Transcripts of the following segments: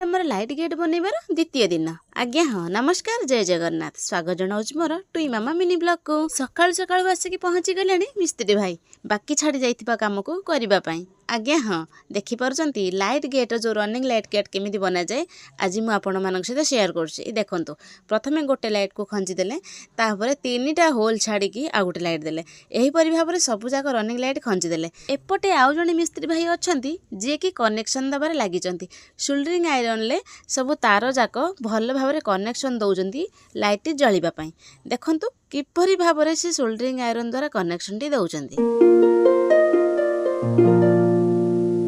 आमर light gate बनइबार द्वितीय दिन। आज्ञा हाँ नमस्कार जय जगन्नाथ स्वागत जनाऊँ मोर टुई मामा मिनी ब्लॉग को। सकाळु सकाळु आसिक पहुँची गले मिस्त्री भाई बाकी छाड़ी जाइथिबा काम को करिबा पई। आज्ञा हाँ देखिपारुचंती लाइट गेट जो रनिंग लाइट गेट केमिति बना जाए आज मु आपण मानक सहित शेयर करछि। देखंतु प्रथमे गोटे लाइट को खंजी देले तापर तीनटा होल छाड़ी की आ गोटे लाइट देले एही परि भाबरे सब जाक रनिंग लाइट खंजी देले। एपटे आउ जणे मिस्त्री भाई अछंती जे कि कनेक्शन दबारे लागिचंती सोल्डरिंग आयरन ले सब तार जाक भल भाबरे कनेक्शन दउचंती लाइट जळिबा पई। देखंतु किपरि भाबरे से सोल्डरिंग आयरन द्वारा कनेक्शन टी दउचंती।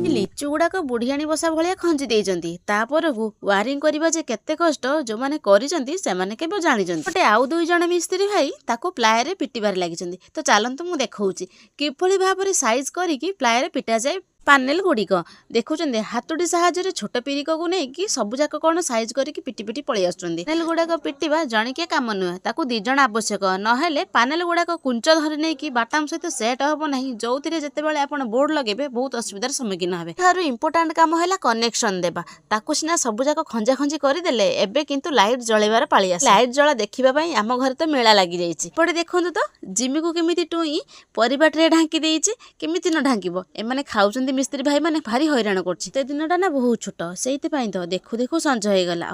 लिचु गुड़ाक बुढ़ियाणी बसा भाया खंजी देइचंती तापर को वायरिंग करबा जे केते कष्ट जो माने करिसंती से माने केबो जानिचंती। गोटे आउ दुई जण मिस्त्री भाई ताको प्लाय रे पिटिबार लागिचंती। तो चलंतु मु देखौची किपरि भाबरे साइज करिकी प्लाय रे पिटा जाए पानेल गुड़िक। देखुं हाथुटी साहाय्य छोट पीरिक को नहीं सब जाक कौन साइज करके पिटी पिटी पलि आसुचंती। पानेल गुड़ाक पिटिबा जणिकिया काम नुहे ताकू दी जण आवश्यक नहेले पानेल गुड़ाक कुंच धरी नहीं बाटाम सहित सेट हम ना जो जितेबाला आपण बोर्ड लगे बहुत असुविधार सम्मुखीन हे। तार इंपोर्टाट काम है कनेक्शन देबा ताकू सिना सब जाक खंजा खंजी करदेले एबे किंतु लाइट जळेबार पाळी आसे। लाइट जळा देखिबा आम घर तो मेला लगी जाइछि। पटे देखंतु तो जिमी को केमिति टुई परिबा ट्रे ढांकी देइछि केमिति न ढांकीबो एमाने खाउचंती मिस्त्री भाई माने भारी हैरान करछि। दिनटा ना बहुत छोट से तो देखु देखु संज हो गला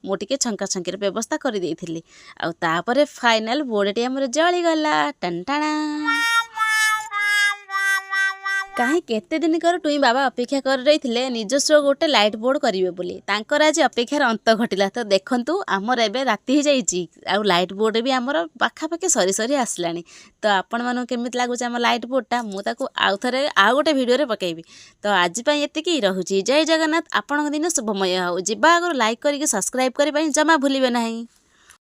मु टिके छंका छंकीर व्यवस्था कर देइथिली आ तापरे फाइनल बोर्ड टी हमर जळी गला टनटाणा। कहीं केते दिन कर टुई बाबा अपेक्षा कर रही निजस्व गोटे लाइट बोर्ड करेंगे बोली तांकर आज अपेक्षार अंत घटिला। तो देखंतु आमर एबे राति हो जाइछि आ लाइट बोर्ड भी आमर पाखापाखि सरी सरी आसलानी। तो आपण मानू केमिति लागुच आम लाइट बोर्डटा मु ताकू आउ थरे आउ गोटे वीडियो रे पकेइबी। तो आज पई एतिकी रहुछि। जय जगन्नाथ। आपण दिन शुभमय हो। जिबा आगर लाइक करिके सब्सक्राइब करि जमा भूलिबे नहीं।